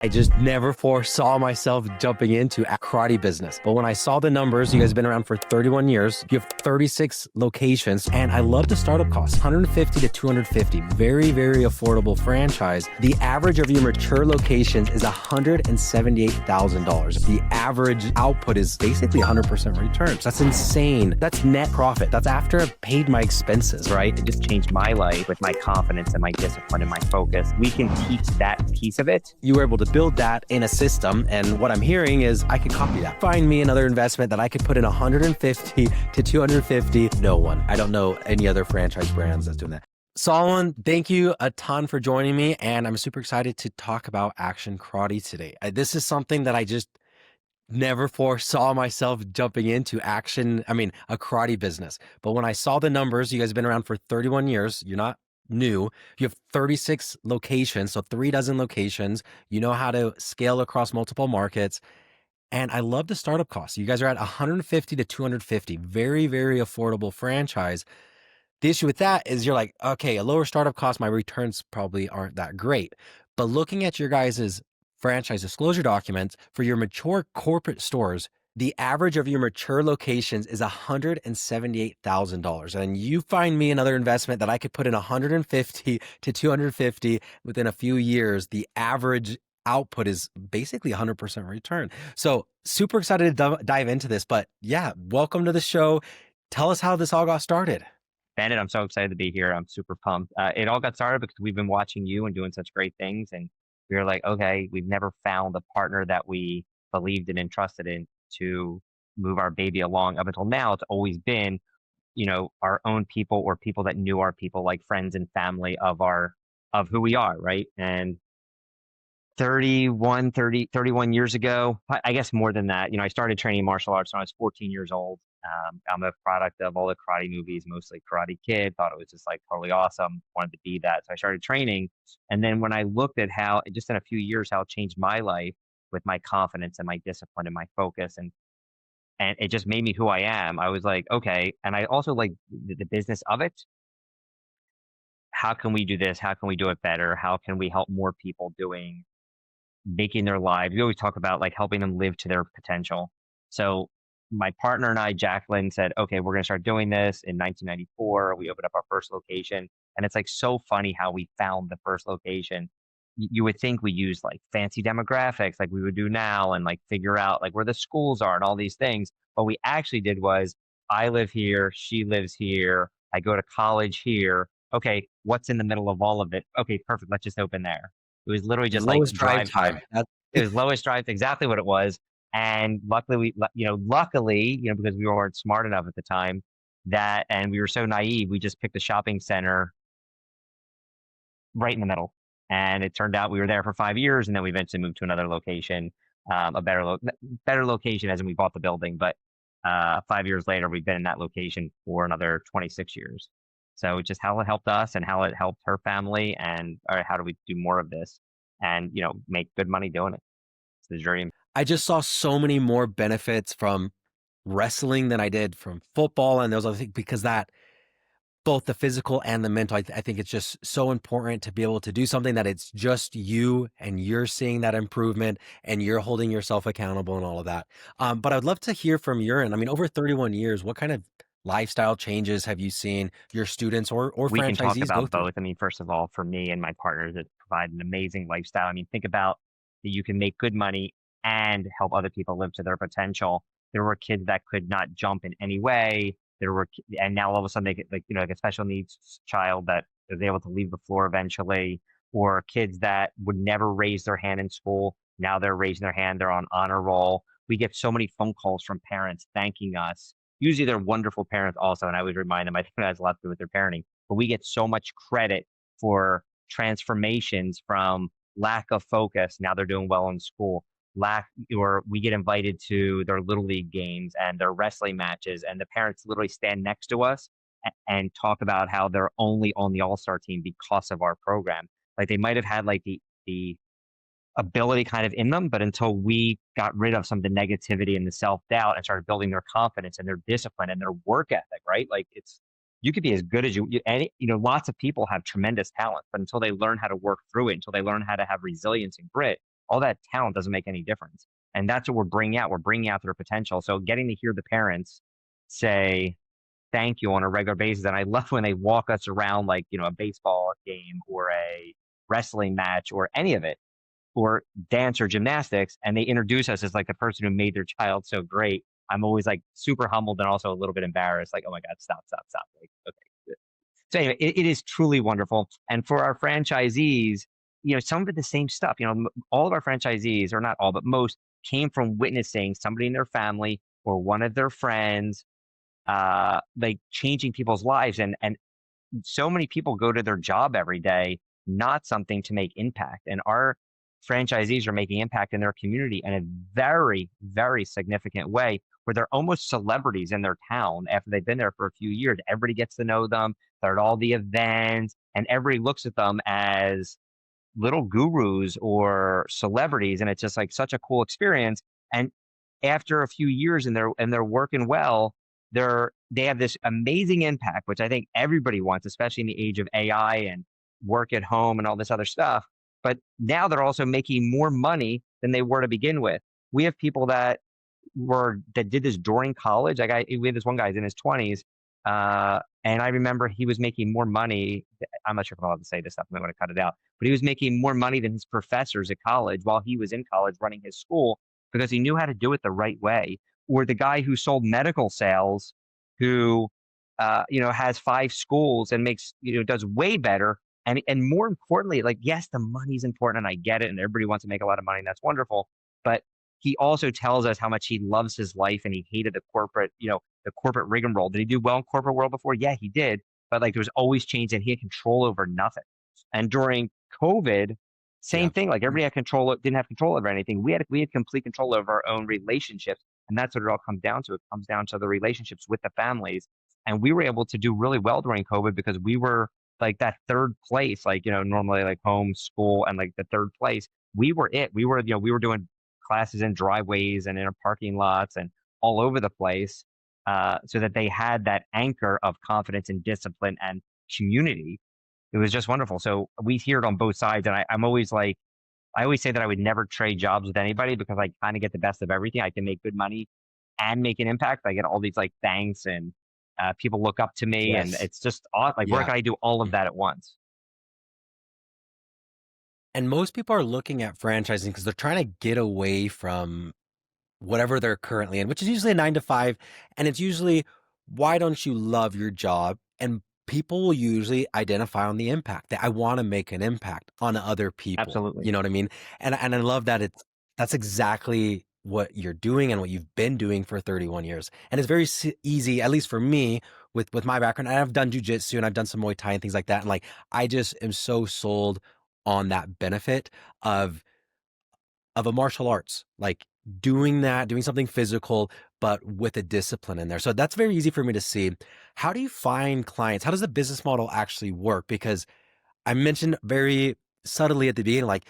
I just never foresaw myself jumping into a karate business. But when I saw the numbers, you guys have been around for 31 years, you have 36 locations, and I love the startup costs, 150 to 250, very, very affordable franchise. The average of your mature locations is $178,000. The average output is basically 100% returns. That's insane. That's net profit. That's after I've paid my expenses, right? It just changed my life with my confidence and my discipline and my focus. We can teach that piece of it. You were able to build that in a system, and what I'm hearing is I could copy that. Find me another investment that I could put in 150 to 250. No one. I don't know any other franchise brands that's doing that. Solomon, thank you a ton for joining me, and I'm super excited to talk about Action Karate today. This is something that I just never foresaw myself jumping into a karate business. But when I saw the numbers, you guys have been around for 31 years. You're not new. You have 36 locations, so 36 locations. You know how to scale across multiple markets. And I love the startup costs. You guys are at 150 to 250, very, very affordable franchise. The issue with that is you're like, okay, a lower startup cost, my returns probably aren't that great. But looking at your guys' franchise disclosure documents for your mature corporate stores, the average of your mature locations is $178,000. And you find me another investment that I could put in 150 to 250 within a few years. The average output is basically 100% return. So super excited to dive into this. But yeah, welcome to the show. Tell us how this all got started. Bandit, I'm so excited to be here. I'm super pumped. It all got started because we've been watching you and doing such great things. And we were like, okay, we've never found a partner that we believed in and trusted in to move our baby along. Up until now, it's always been, our own people or people that knew our people, like friends and family of who we are, right? And 31 years ago, I guess more than that, I started training martial arts when I was 14 years old. I'm a product of all the karate movies, mostly Karate Kid, thought it was just like totally awesome, wanted to be that. So I started training. And then when I looked at how, just in a few years, how it changed my life with my confidence and my discipline and my focus, and it just made me who I am. I was like, okay. And I also like the business of it. How can we do this? How can we do it better? How can we help more people making their lives? We always talk about like helping them live to their potential. So my partner and I, Jacqueline, said, okay, we're going to start doing this in 1994. We opened up our first location. And it's like so funny how we found the first location. You would think we use like fancy demographics like we would do now and like figure out like where the schools are and all these things. What we actually did was I live here, she lives here, I go to college here. Okay, what's in the middle of all of it? Okay, perfect. Let's just open there. It was literally just like Lowest drive time. It was lowest drive, exactly what it was. And luckily, because we weren't smart enough at the time and we were so naive, we just picked a shopping center right in the middle. And it turned out we were there for 5 years, and then we eventually moved to another location, a better location, as in we bought the building. But 5 years later, we've been in that location for another 26 years. So just how it helped us and how it helped her family, and how do we do more of this and make good money doing it. It's the dream. I just saw so many more benefits from wrestling than I did from football and those other things, because that both the physical and the mental, I think it's just so important to be able to do something that it's just you and you're seeing that improvement and you're holding yourself accountable and all of that. But I'd love to hear from your end. I mean, over 31 years, what kind of lifestyle changes have you seen your students or We can talk franchisees go about through? both. I mean, first of all, for me and my partners, it provide an amazing lifestyle. I mean, think about that you can make good money and help other people live to their potential. There were kids that could not jump in any way. And now all of a sudden they get like a special needs child that is able to leave the floor eventually, or kids that would never raise their hand in school. Now they're raising their hand. They're on honor roll. We get so many phone calls from parents thanking us. Usually they're wonderful parents also. And I always remind them, I think it has a lot to do with their parenting, but we get so much credit for transformations from lack of focus. Now they're doing well in school. Or we get invited to their little league games and their wrestling matches, and the parents literally stand next to us and talk about how they're only on the all-star team because of our program. Like they might have had like the ability kind of in them, but until we got rid of some of the negativity and the self-doubt and started building their confidence and their discipline and their work ethic, right? Like you could be as good as lots of people have tremendous talent, but until they learn how to work through it, until they learn how to have resilience and grit, all that talent doesn't make any difference. And that's what we're bringing out. We're bringing out their potential. So getting to hear the parents say thank you on a regular basis. And I love when they walk us around like, a baseball game or a wrestling match or any of it, or dance or gymnastics, and they introduce us as like the person who made their child so great. I'm always like super humbled and also a little bit embarrassed. Like, oh my God, stop, stop, stop. Like, okay. So anyway, it is truly wonderful. And for our franchisees, some of the same stuff, all of our franchisees, or not all, but most, came from witnessing somebody in their family or one of their friends, like changing people's lives. And so many people go to their job every day, not something to make impact. And our franchisees are making impact in their community in a very, very significant way, where they're almost celebrities in their town after they've been there for a few years. Everybody gets to know them. They're at all the events, and everybody looks at them as little gurus or celebrities. And it's just like such a cool experience. And after a few years and they're working well, they have this amazing impact, which I think everybody wants, especially in the age of AI and work at home and all this other stuff. But now they're also making more money than they were to begin with. We have people that did this during college. We had this one guy's in his 20s. And I remember he was making more money. I'm not sure if I'm allowed to say this stuff. I might want to cut it out. But he was making more money than his professors at college while he was in college running his school, because he knew how to do it the right way. Or the guy who sold medical sales, who has 5 schools and does way better. And more importantly, like, yes, the money's important and I get it, and everybody wants to make a lot of money, and that's wonderful. But he also tells us how much he loves his life and he hated the corporate rigmarole. Did he do well in corporate world before? Yeah, he did. But like, there was always change and he had control over nothing. And during COVID, Yeah. same thing. Like, everybody had didn't have control over anything. We had complete control over our own relationships. And that's what it all comes down to. It comes down to the relationships with the families. And we were able to do really well during COVID because we were like that third place, like, normally like home, school, and like the third place. We were it. We were doing classes in driveways and in parking lots and all over the place, so that they had that anchor of confidence and discipline and community. It was just wonderful. So we hear it on both sides. And I'm always like, I always say that I would never trade jobs with anybody because I kind of get the best of everything. I can make good money and make an impact. I get all these like thanks, and people look up to me, and Yes. it's just odd. Like, where Yeah. can I do all of that at once? And most people are looking at franchising because they're trying to get away from whatever they're currently in, which is usually a 9 to 5. And it's usually, why don't you love your job? And people will usually identify on the impact, that I want to make an impact on other people. Absolutely. You know what I mean? And I love that that's exactly what you're doing and what you've been doing for 31 years. And it's very easy, at least for me, with my background. And I've done jujitsu and I've done some Muay Thai and things like that. And like, I just am so sold on that benefit of a martial arts, like doing something physical, but with a discipline in there. So that's very easy for me to see. How do you find clients? How does the business model actually work? Because I mentioned very subtly at the beginning, like,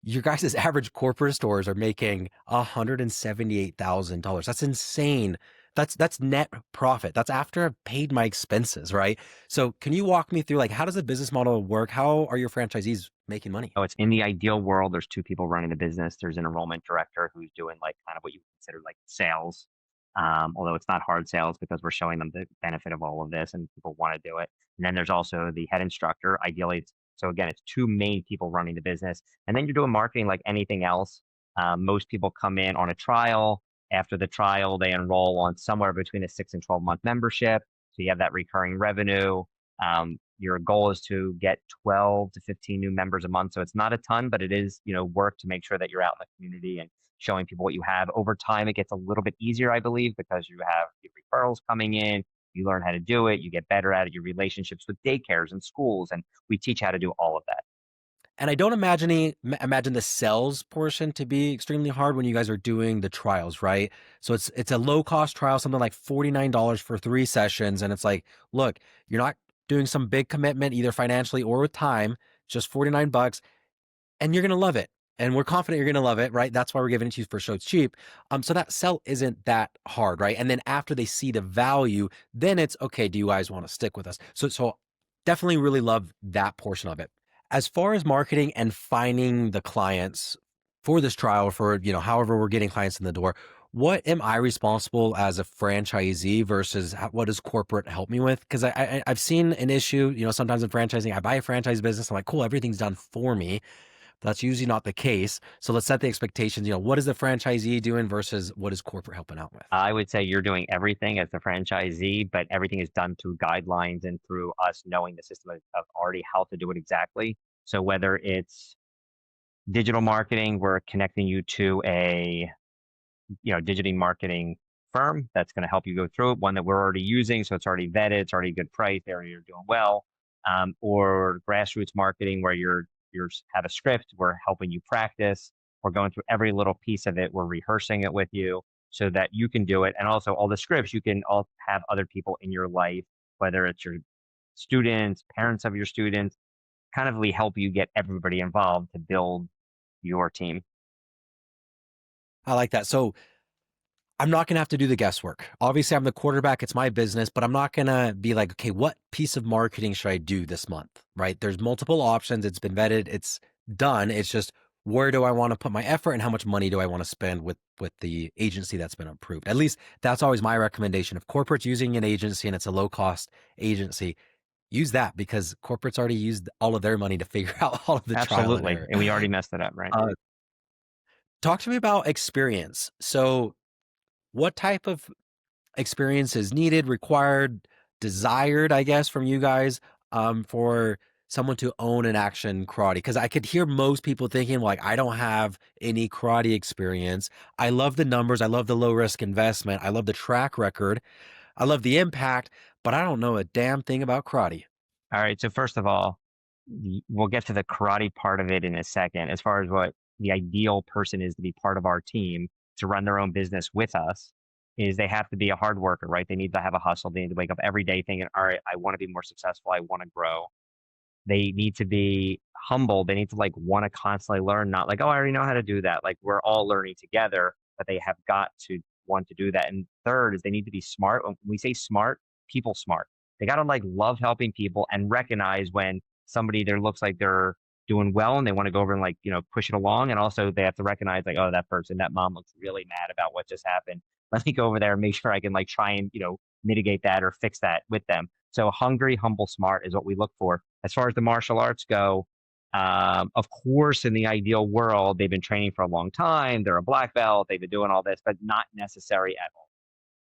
your guys' average corporate stores are making $178,000. That's insane. That's net profit. That's after I've paid my expenses, right? So can you walk me through, like, how does the business model work? How are your franchisees making money? Oh, it's in the ideal world. There's 2 people running the business. There's an enrollment director who's doing like kind of what you consider like sales. Although it's not hard sales because we're showing them the benefit of all of this and people want to do it. And then there's also the head instructor. Ideally, so again, it's 2 main people running the business. And then you're doing marketing like anything else. Most people come in on a trial. After the trial, they enroll on somewhere between a 6 and 12 month membership. So you have that recurring revenue. Your goal is to get 12 to 15 new members a month. So it's not a ton, but it is, work to make sure that you're out in the community and showing people what you have. Over time, it gets a little bit easier, I believe, because you have your referrals coming in. You learn how to do it. You get better at it. Your relationships with daycares and schools, and we teach how to do all of that. And I don't imagine the sales portion to be extremely hard when you guys are doing the trials, right? So it's a low cost trial, something like $49 for 3 sessions. And it's like, look, you're not doing some big commitment either financially or with time, just 49 bucks, and you're gonna love it. And we're confident you're gonna love it, right? That's why we're giving it to you for so cheap. So that sell isn't that hard, right? And then after they see the value, then it's okay, do you guys want to stick with us? So definitely really love that portion of it. As far as marketing and finding the clients, for this trial, for, however we're getting clients in the door, what am I responsible as a franchisee versus what does corporate help me with? Because I've seen an issue, sometimes in franchising, I buy a franchise business, I'm like, cool, everything's done for me. That's usually not the case. So let's set the expectations. What is the franchisee doing versus what is corporate helping out with? I would say you're doing everything as the franchisee, but everything is done through guidelines and through us knowing the system of already how to do it exactly. So whether it's digital marketing, we're connecting you to a digital marketing firm that's going to help you go through it, one that we're already using, so it's already vetted, it's already a good price, they already are doing well. Or grassroots marketing where you're have a script, we're helping you practice, we're going through every little piece of it, we're rehearsing it with you so that you can do it. And also all the scripts, you can all have other people in your life, whether it's your students, parents of your students, kind of we help you get everybody involved to build your team. I like that. So I'm not going to have to do the guesswork. Obviously, I'm the quarterback. It's my business, but I'm not going to be like, okay, what piece of marketing should I do this month? Right? There's multiple options. It's been vetted. It's done. It's just where do I want to put my effort and how much money do I want to spend with the agency that's been approved? At least that's always my recommendation. If corporate's using an agency and it's a low cost agency, use that because corporate's already used all of their money to figure out all of the trial and Absolutely. error. And we already messed it up, right? Talk to me about experience. So, what type of experience is needed, required, desired, I guess, from you guys for someone to own an action karate? Because I could hear most people thinking, like, I don't have any karate experience. I love the numbers. I love the low risk investment. I love the track record. I love the impact, but I don't know a damn thing about karate. All right. So first of all, we'll get to the karate part of it in a second. As far as what the ideal person is to be part of our team to run their own business with us, is they have to be a hard worker, right? They need to have a hustle. They need to wake up every day thinking, all right, I want to be more successful. I want to grow. They need to be humble. They need to like want to constantly learn, not like, oh, I already know how to do that. Like we're all learning together, but they have got to want to do that. And third is they need to be smart. When we say smart, people smart. They got to like love helping people and recognize when somebody there looks like they're doing well and they want to go over and like, push it along. And also they have to recognize like, oh, that person, that mom looks really mad about what just happened. Let me go over there and make sure I can like try and, mitigate that or fix that with them. So hungry, humble, smart is what we look for. As far as the martial arts go, of course, in the ideal world, they've been training for a long time. They're a black belt. They've been doing all this, but not necessary at all.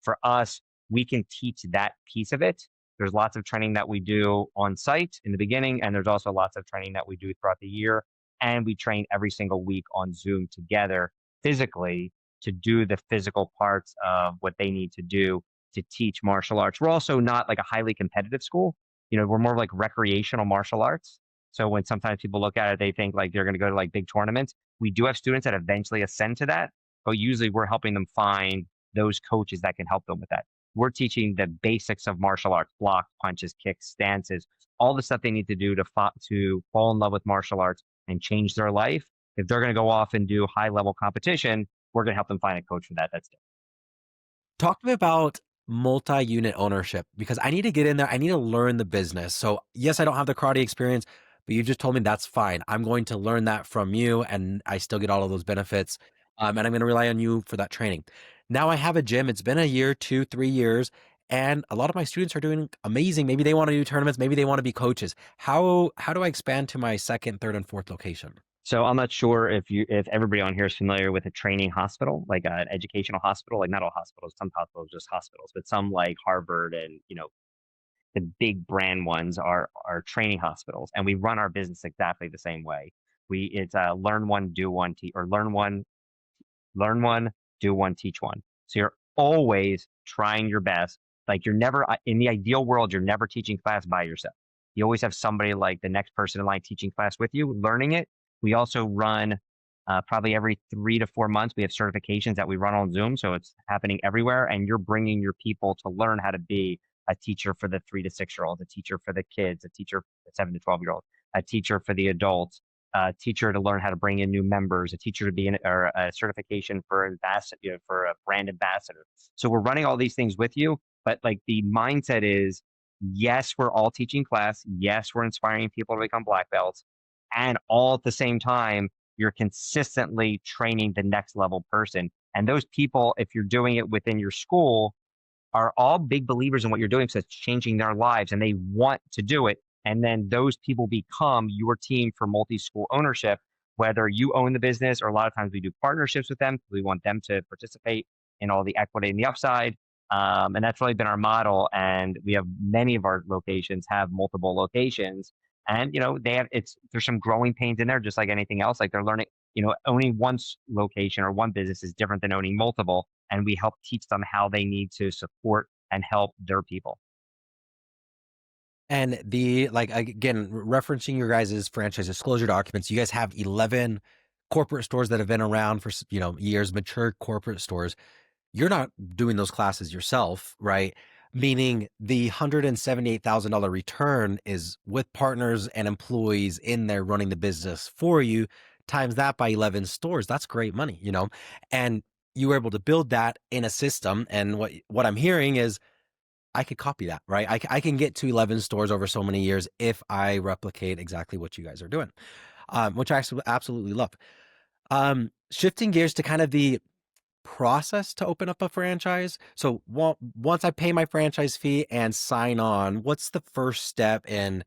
For us, we can teach that piece of it. There's lots of training that we do on site in the beginning, and there's also lots of training that we do throughout the year. And we train every single week on Zoom together physically to do the physical parts of what they need to do to teach martial arts. We're also not like a highly competitive school. We're more like recreational martial arts. So when sometimes people look at it, they think like they're going to go to like big tournaments. We do have students that eventually ascend to that, but usually we're helping them find those coaches that can help them with that. We're teaching the basics of martial arts: blocks, punches, kicks, stances, all the stuff they need to do to fall in love with martial arts and change their life. If they're going to go off and do high level competition, we're going to help them find a coach for that. That's it. Talk to me about multi-unit ownership because I need to get in there. I need to learn the business. So yes, I don't have the karate experience, but you just told me that's fine. I'm going to learn that from you and I still get all of those benefits. And I'm going to rely on you for that training. Now I have a gym. It's been a year, 2, 3 years, and a lot of my students are doing amazing. Maybe they want to do tournaments. Maybe they want to be coaches. How do I expand to my second, third, and fourth location? So I'm not sure if everybody on here is familiar with a training hospital, like an educational hospital. Like not all hospitals, some hospitals just hospitals, but some like Harvard and the big brand ones are training hospitals, and we run our business exactly the same way. It's learn one, do one, or learn one, do one, teach one. So you're always trying your best. Like you're never in the ideal world, you're never teaching class by yourself. You always have somebody like the next person in line teaching class with you, learning it. We also run probably every 3 to 4 months. We have certifications that we run on Zoom, so it's happening everywhere. And you're bringing your people to learn how to be a teacher for the 3 to 6 year olds, a teacher for the kids, a teacher for the 7 to 12 year olds, a teacher for the adults, a teacher to learn how to bring in new members, a teacher to be or a certification for ambassador, for a brand ambassador. So we're running all these things with you, but like the mindset is, yes, we're all teaching class. Yes, we're inspiring people to become black belts, and all at the same time, you're consistently training the next level person. And those people, if you're doing it within your school, are all big believers in what you're doing. So it's changing their lives and they want to do it. And then those people become your team for multi-school ownership, whether you own the business or a lot of times we do partnerships with them. We want them to participate in all the equity and the upside. And that's really been our model. And we have many of our locations have multiple locations. And they have there's some growing pains in there, just like anything else. Like they're learning, owning one location or one business is different than owning multiple. And we help teach them how they need to support and help their people. And like, again, referencing your guys' franchise disclosure documents, you guys have 11 corporate stores that have been around for, years, mature corporate stores. You're not doing those classes yourself, right? Meaning the $178,000 return is with partners and employees in there running the business for you, times that by 11 stores. That's great money, and you were able to build that in a system. And what I'm hearing is I could copy that, right? I can get to 11 stores over so many years if I replicate exactly what you guys are doing, which I absolutely love. Shifting gears to kind of the process to open up a franchise. So once I pay my franchise fee and sign on, what's the first step in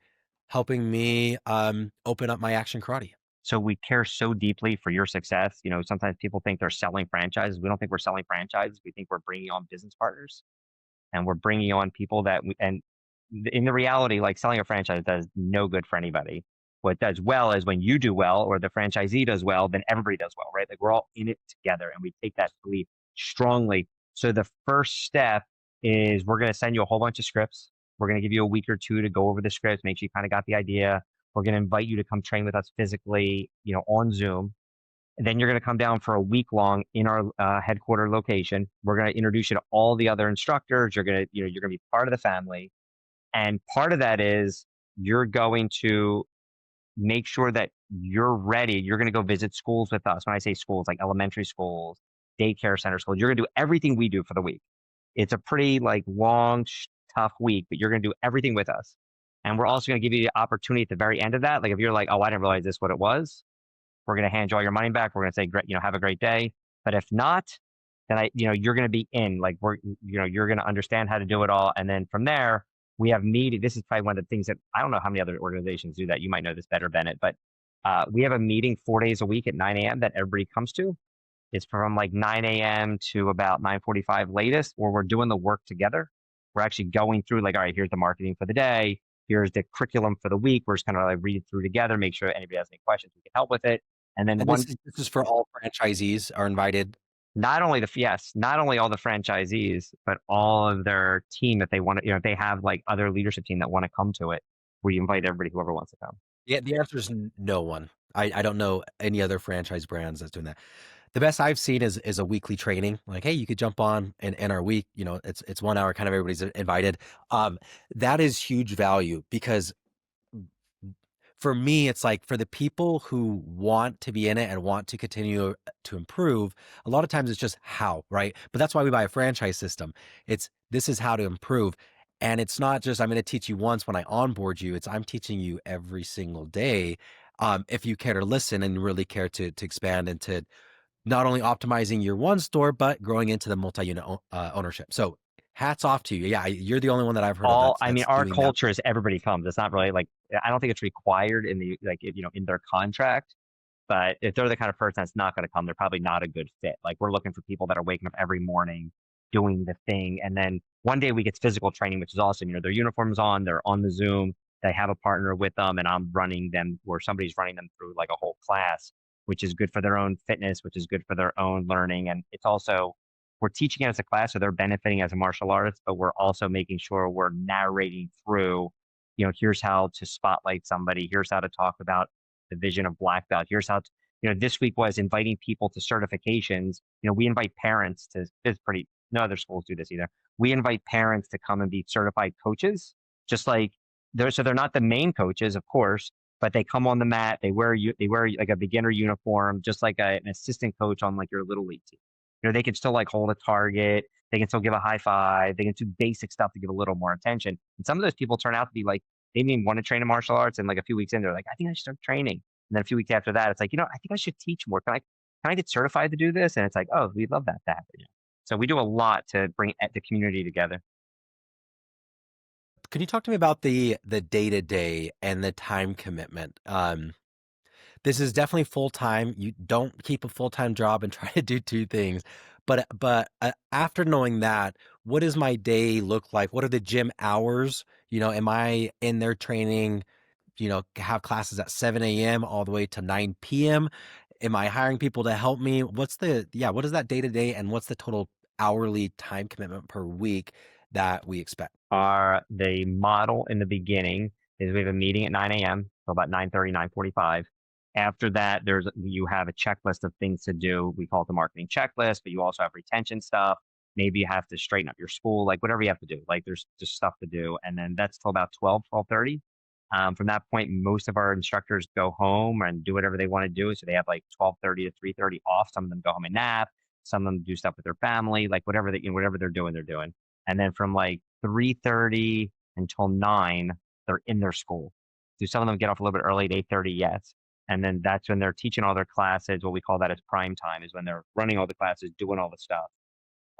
helping me open up my Action Karate? So we care so deeply for your success. Sometimes people think they're selling franchises. We don't think we're selling franchises. We think we're bringing on business partners and we're bringing on people and in the reality, like selling a franchise does no good for anybody. What does well is when you do well or the franchisee does well, then everybody does well, right? Like we're all in it together and we take that belief strongly. So the first step is we're going to send you a whole bunch of scripts. We're going to give you a week or two to go over the scripts, make sure you kind of got the idea. We're going to invite you to come train with us physically, on Zoom. And then you're going to come down for a week long in our headquarter location. We're going to introduce you to all the other instructors. You're going to be part of the family. And part of that is you're going to make sure that you're ready. You're going to go visit schools with us. When I say schools, like elementary schools, daycare center schools, you're going to do everything we do for the week. It's a pretty like long, tough week, but you're going to do everything with us. And we're also going to give you the opportunity at the very end of that. Like if you're like, oh, I didn't realize this what it was, we're going to hand you all your money back. We're going to say, great, have a great day. But if not, then you're going to be in. Like you're going to understand how to do it all. And then from there, we have meeting. This is probably one of the things that I don't know how many other organizations do that. You might know this better, Bennett. But we have a meeting 4 days a week at 9 a.m. that everybody comes to. It's from like 9 a.m. to about 9:45 latest, where we're doing the work together. We're actually going through like, all right, here's the marketing for the day. Here's the curriculum for the week. We're just kind of like read it through together, make sure anybody has any questions, we can help with it. And then And this is for all franchisees are invited. not only not only all the franchisees, but all of their team, if they want to, if they have like other leadership team that want to come to it, we invite everybody, whoever wants to come. Yeah, the answer is no one. I don't know any other franchise brands that's doing that. The best I've seen is a weekly training. Like, hey, you could jump on in our week. It's 1 hour, kind of everybody's invited. That is huge value because for me, it's like for the people who want to be in it and want to continue to improve, a lot of times it's just how, right? But that's why we buy a franchise system. This is how to improve. And it's not just I'm going to teach you once when I onboard you. It's I'm teaching you every single day. If you care to listen and really care to expand into not only optimizing your one store, but growing into the multi-unit ownership. So hats off to you. Yeah, you're the only one that I've heard of I mean, that's our doing that. culture is everybody comes. It's not really like, I don't think it's required in the, like, in their contract, but if they're the kind of person that's not going to come, they're probably not a good fit. Like we're looking for people that are waking up every morning doing the thing. And then one day we get physical training, which is awesome. Their uniforms on, they're on the Zoom, they have a partner with them and I'm running them or somebody's running them through like a whole class, which is good for their own fitness, which is good for their own learning. And it's also, we're teaching it as a class, so they're benefiting as a martial artist, but we're also making sure we're narrating through, here's how to spotlight somebody, here's how to talk about the vision of black belt, here's how to, this week was inviting people to certifications. We invite parents to, no other schools do this either. We invite parents to come and be certified coaches, just like they're not the main coaches, of course, but they come on the mat, they wear like a beginner uniform, just like an assistant coach on like your little league team. They can still like hold a target. They can still give a high five. They can do basic stuff to give a little more attention. And some of those people turn out to be like, they didn't even want to train in martial arts. And like a few weeks in, they're like, I think I should start training. And then a few weeks after that, it's like, I think I should teach more. Can I get certified to do this? And it's like, oh, we'd love that to happen. Yeah. So we do a lot to bring the community together. Can you talk to me about the day to day and the time commitment? This is definitely full time. You don't keep a full time job and try to do two things. But after knowing that, what does my day look like? What are the gym hours? Am I in there training? Have classes at 7 a.m. all the way to 9 p.m. Am I hiring people to help me? What is that day to day, and what's the total hourly time commitment per week that we expect? The model in the beginning is we have a meeting at 9 a.m. so about 9:30, 9:45. After that, you have a checklist of things to do. We call it the marketing checklist, but you also have retention stuff. Maybe you have to straighten up your school, like whatever you have to do. Like there's just stuff to do. And then that's till about 12, 12:30. From that point, most of our instructors go home and do whatever they want to do. So they have like 12:30 to 3:30 off. Some of them go home and nap. Some of them do stuff with their family, like whatever they're doing, they're doing. And then from like 3:30 until 9, they're in their school. Do some of them get off a little bit early at 8:30? Yes. And then that's when they're teaching all their classes. What we call that as prime time is when they're running all the classes, doing all the stuff.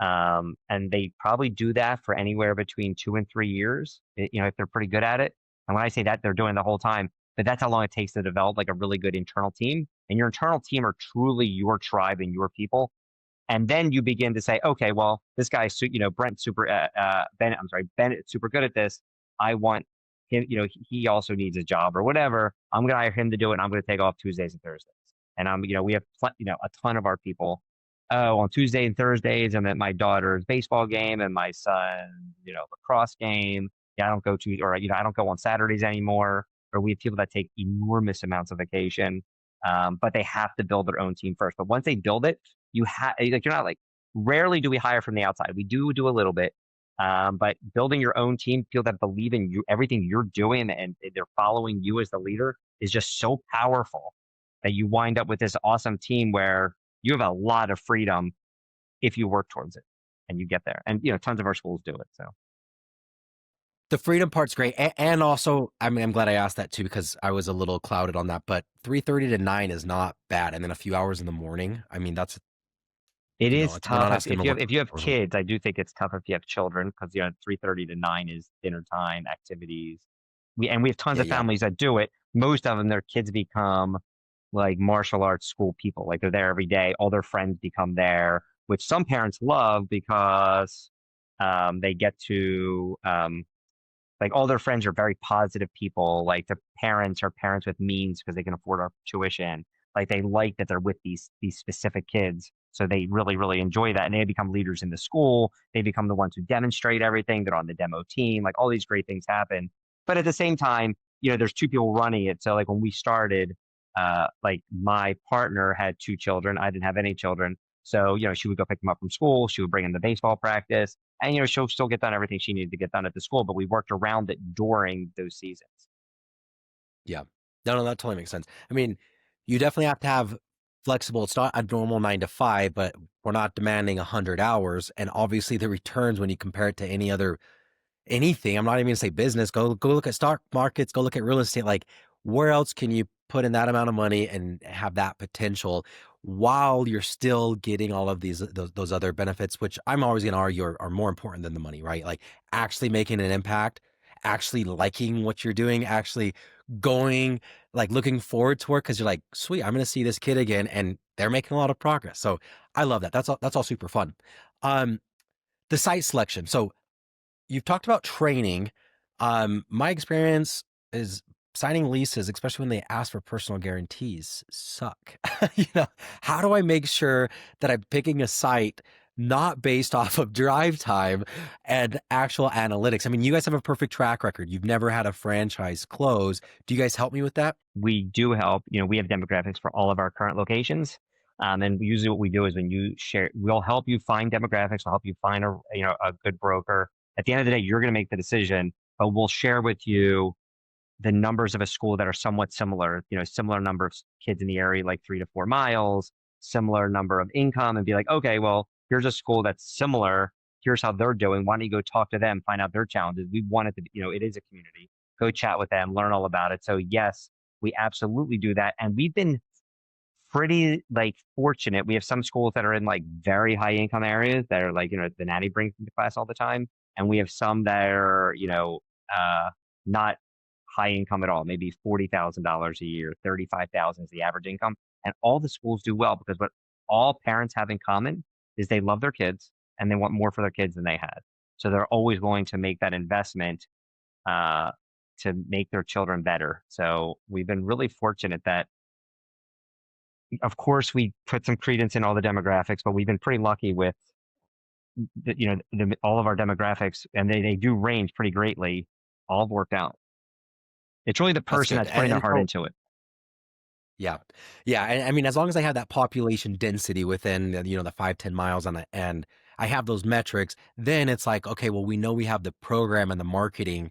And they probably do that for anywhere between 2 and 3 years, if they're pretty good at it. And when I say that, they're doing the whole time, but that's how long it takes to develop like a really good internal team. And your internal team are truly your tribe and your people. And then you begin to say, okay, well, this guy, Brent, Bennett, I'm sorry, Bennett's super good at this. I want him, he also needs a job or whatever. I'm going to hire him to do it. And I'm going to take off Tuesdays and Thursdays. And we have, a ton of our people. Oh, on Tuesday and Thursdays, I'm at my daughter's baseball game and my son, lacrosse game. Yeah, I don't go to, or, I don't go on Saturdays anymore. Or we have people that take enormous amounts of vacation. But they have to build their own team first. But once they build it, you're not like, rarely do we hire from the outside. We do a little bit. But building your own team, people that believe in you, everything you're doing, and they're following you as the leader is just so powerful that you wind up with this awesome team where you have a lot of freedom if you work towards it and you get there. And, tons of our schools do it. So The freedom part's great. And also, I mean, I'm glad I asked that too, because I was a little clouded on that, but 3:30 to 9 is not bad. And then a few hours in the morning. I mean, it is we're not tough asking them to work. if you have kids. I do think it's tough if you have children because 3:30 to 9 is dinner time activities. We have tons Yeah, of yeah. families that do it. Most of them, their kids become like martial arts school people. Like they're there every day. All their friends become there, which some parents love because they get to like all their friends are very positive people. Like the parents are parents with means because they can afford our tuition. Like they like that they're with these specific kids. So they really, really enjoy that. And they become leaders in the school. They become the ones who demonstrate everything. They're on the demo team. Like all these great things happen. But at the same time, there's two people running it. So like when we started, like my partner had two children. I didn't have any children. So, she would go pick them up from school. She would bring them to baseball practice. And, she'll still get done everything she needed to get done at the school, but we worked around it during those seasons. Yeah. No, that totally makes sense. I mean, you definitely have to have flexible. It's not a normal 9 to 5, but we're not demanding 100 hours. And obviously, the returns when you compare it to anything, I'm not even gonna say business. Go look at stock markets. Go look at real estate. Like, where else can you put in that amount of money and have that potential while you're still getting all of those other benefits, which I'm always gonna argue are more important than the money, right? Like actually making an impact, actually liking what you're doing, actually going, like looking forward to work because you're like, sweet, I'm gonna see this kid again, and they're making a lot of progress. So I love that. That's all super fun. Um, the site selection. So you've talked about training. My experience is signing leases, especially when they ask for personal guarantees, suck. How do I make sure that I'm picking a site not based off of drive time and actual analytics? I mean, you guys have a perfect track record. You've never had a franchise close. Do you guys help me with that? We do help. We have demographics for all of our current locations. And usually what we do is when you share, we'll help you find demographics. We'll help you find a good broker. At the end of the day, you're going to make the decision, but we'll share with you the numbers of a school that are somewhat similar, similar number of kids in the area, like 3 to 4 miles, similar number of income, and be like, okay, well, here's a school that's similar. Here's how they're doing. Why don't you go talk to them, find out their challenges? We want it to be, it is a community. Go chat with them, learn all about it. So yes, we absolutely do that. And we've been pretty like fortunate. We have some schools that are in like very high income areas that are like, the nanny brings them to class all the time. And we have some that are, not high income at all, maybe $40,000 a year, 35,000 is the average income. And all the schools do well because what all parents have in common is they love their kids and they want more for their kids than they had. So they're always willing to make that investment uh, to make their children better. So we've been really fortunate that, of course, we put some credence in all the demographics, but we've been pretty lucky with all of our demographics, and they do range pretty greatly. All have worked out. It's really the That's person good. that's putting their And heart so, into it. yeah. Yeah. And I mean, as long as I have that population density within, the 5, 10 miles on the end, I have those metrics, then it's like, okay, well, we know we have the program and the marketing.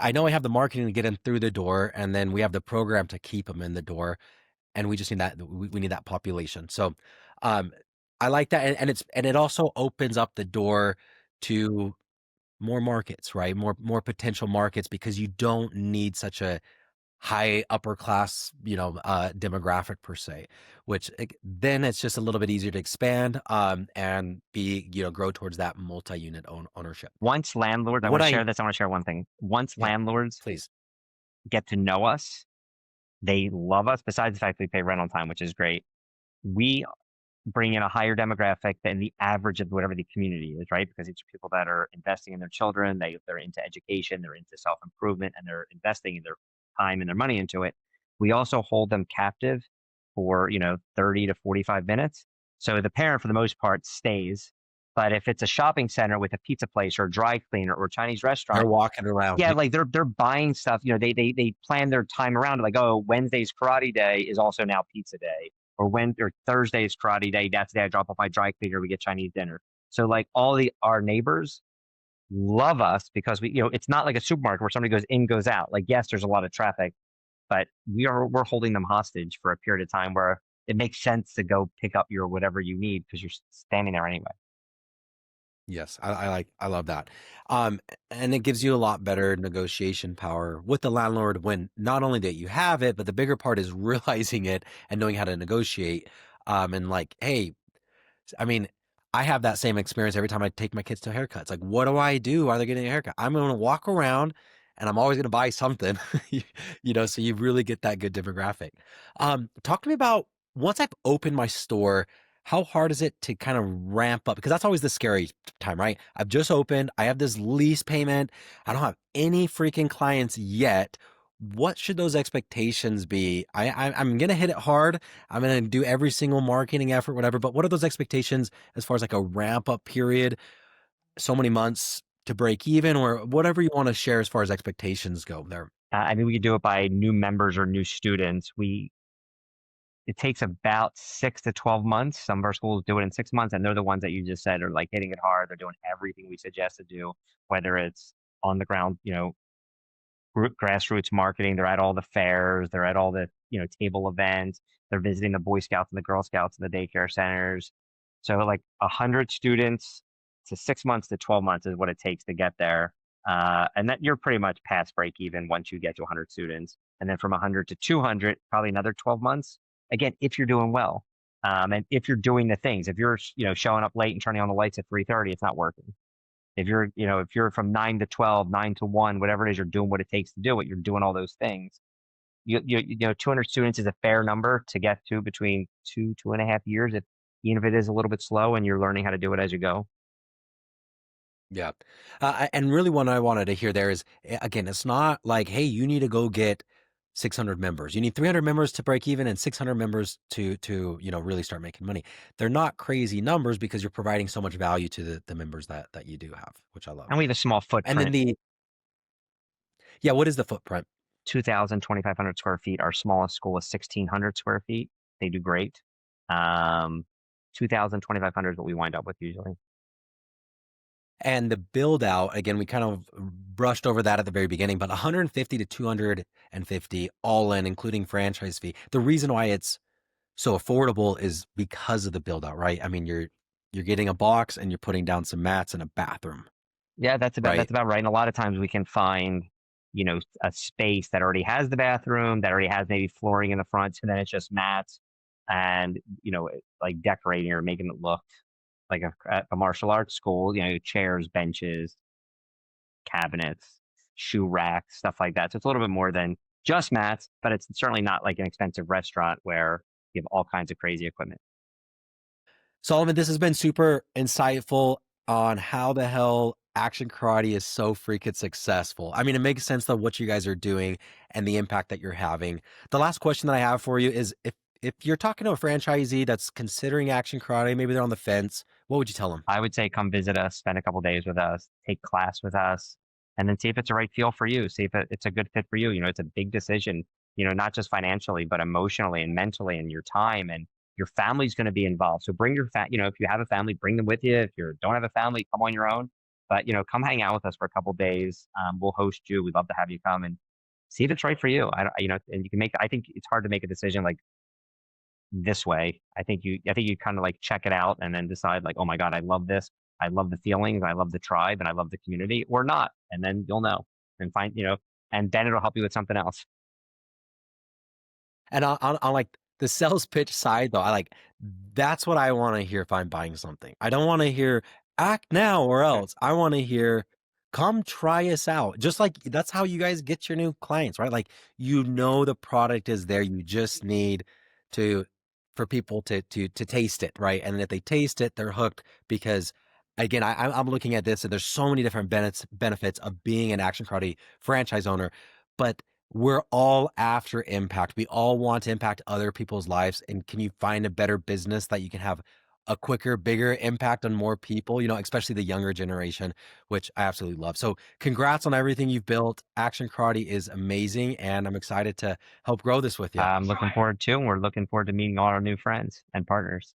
I know I have the marketing to get them through the door, and then we have the program to keep them in the door. And we just need that, we need that population. So, um, I like that. And it also opens up the door to more markets, right? More potential markets, because you don't need such a high upper class, demographic per se, which then it's just a little bit easier to expand, and grow towards that multi-unit ownership. Once landlords, I What want to I share this. I want to share one thing. Once Yeah, landlords please. get to know us, they love us. Besides the fact we pay rent on time, which is great, we bring in a higher demographic than the average of whatever the community is, right? Because it's people that are investing in their children, they're into education, they're into self improvement, and they're investing in their time and their money into it. We also hold them captive for 30 to 45 minutes. So the parent, for the most part, stays. But if it's a shopping center with a pizza place or a dry cleaner or a Chinese They're restaurant, walking around. yeah, like they're buying stuff. They plan their time around it, like, oh, Wednesday's karate day is also now pizza day, or Thursday's karate day. That's the day I drop off my dry cleaner. We get Chinese dinner. So like our neighbors love us because it's not like a supermarket where somebody goes in, goes out. Like, yes, there's a lot of traffic, but we're holding them hostage for a period of time where it makes sense to go pick up your whatever you need because you're standing there anyway. Yes, I love that. Um, and it gives you a lot better negotiation power with the landlord, when not only that you have it, but the bigger part is realizing it and knowing how to negotiate. And like, hey, I mean, I have that same experience every time I take my kids to haircuts. Like, what do I do while they're getting a haircut? I'm going to walk around and I'm always going to buy something, so you really get that good demographic. Talk to me about, once I've opened my store, how hard is it to kind of ramp up? Because that's always the scary time, right? I've just opened, I have this lease payment, I don't have any freaking clients yet. What should those expectations be? I'm gonna hit it hard. I'm gonna do every single marketing effort, whatever. But what are those expectations as far as like a ramp up period? So many months to break even, or whatever you want to share as far as expectations go there. I mean, we could do it by new members or new students. It takes about 6 to 12 months. Some of our schools do it in 6 months, and they're the ones that you just said are like hitting it hard. They're doing everything we suggest to do, whether it's on the ground, grassroots marketing. They're at all the fairs. They're at all the, table events. They're visiting the Boy Scouts and the Girl Scouts and the daycare centers. So like 100 students to 6 months to 12 months is what it takes to get there. And that you're pretty much past break even once you get to 100 students. And then from 100 to 200, probably another 12 months. Again, if you're doing well. And if you're doing the things, if you're, showing up late and turning on the lights at 3:30, it's not working. If you're from 9 to 12, 9 to 1, whatever it is, you're doing what it takes to do it. You're doing all those things. 200 students is a fair number to get to between 2.5 years, even if it is a little bit slow and you're learning how to do it as you go. Yeah. And really what I wanted to hear there is, again, it's not like, hey, you need to go get 600 members. You need 300 members to break even and 600 members to really start making money. They're not crazy numbers because you're providing so much value to the members that you do have, which I love. And we have a small And then footprint. yeah, what is the footprint? 2,000, 2,500 square feet. Our smallest school is 1,600 square feet. They do great. 2,000, 2,500 is what we wind up with usually. And the build out, again, we kind of brushed over that at the very beginning, but 150 to 250 all in, including franchise fee. The reason why it's so affordable is because of the build out, right? I mean, you're getting a box and you're putting down some mats and a bathroom, Yeah, that's about right? right. And a lot of times we can find a space that already has the bathroom, that already has maybe flooring in the front, and then it's just mats and, like decorating or making it look like a martial arts school, chairs, benches, cabinets, shoe racks, stuff like that. So it's a little bit more than just mats, but it's certainly not like an expensive restaurant where you have all kinds of crazy equipment. Solomon, this has been super insightful on how the hell action karate is so freaking successful. I mean, it makes sense that what you guys are doing and the impact that you're having. The last question that I have for you is if you're talking to a franchisee that's considering action karate, maybe they're on the fence, what would you tell them? I would say come visit us, spend a couple days with us, take class with us, and then see if it's a right feel for you. See if it's a good fit for you. It's a big decision, not just financially, but emotionally and mentally and your time and your family's going to be involved. So bring if you have a family, bring them with you. If you don't have a family, come on your own. But, come hang out with us for a couple days. We'll host you. We'd love to have you come and see if it's right for you. And you can I think it's hard to make a decision like this way. I think you kind of like check it out and then decide like, oh my God, I love this. I love the feelings. I love the tribe and I love the community or not. And then you'll know and and then it'll help you with something else. And on like the sales pitch side though, I like that's what I want to hear if I'm buying something. I don't want to hear act now or else. I want to hear come try us out. Just like that's how you guys get your new clients, right? Like the product is there. You just need to for people to taste it, right? And if they taste it, they're hooked because again, I'm looking at this and there's so many different benefits of being an action karate franchise owner, but we're all after impact. We all want to impact other people's lives. And can you find a better business that you can have a quicker, bigger impact on more people, especially the younger generation, which I absolutely love. So congrats on everything you've built. Action Karate is amazing. And I'm excited to help grow this with you. I'm looking forward to, and we're looking forward to meeting all our new friends and partners.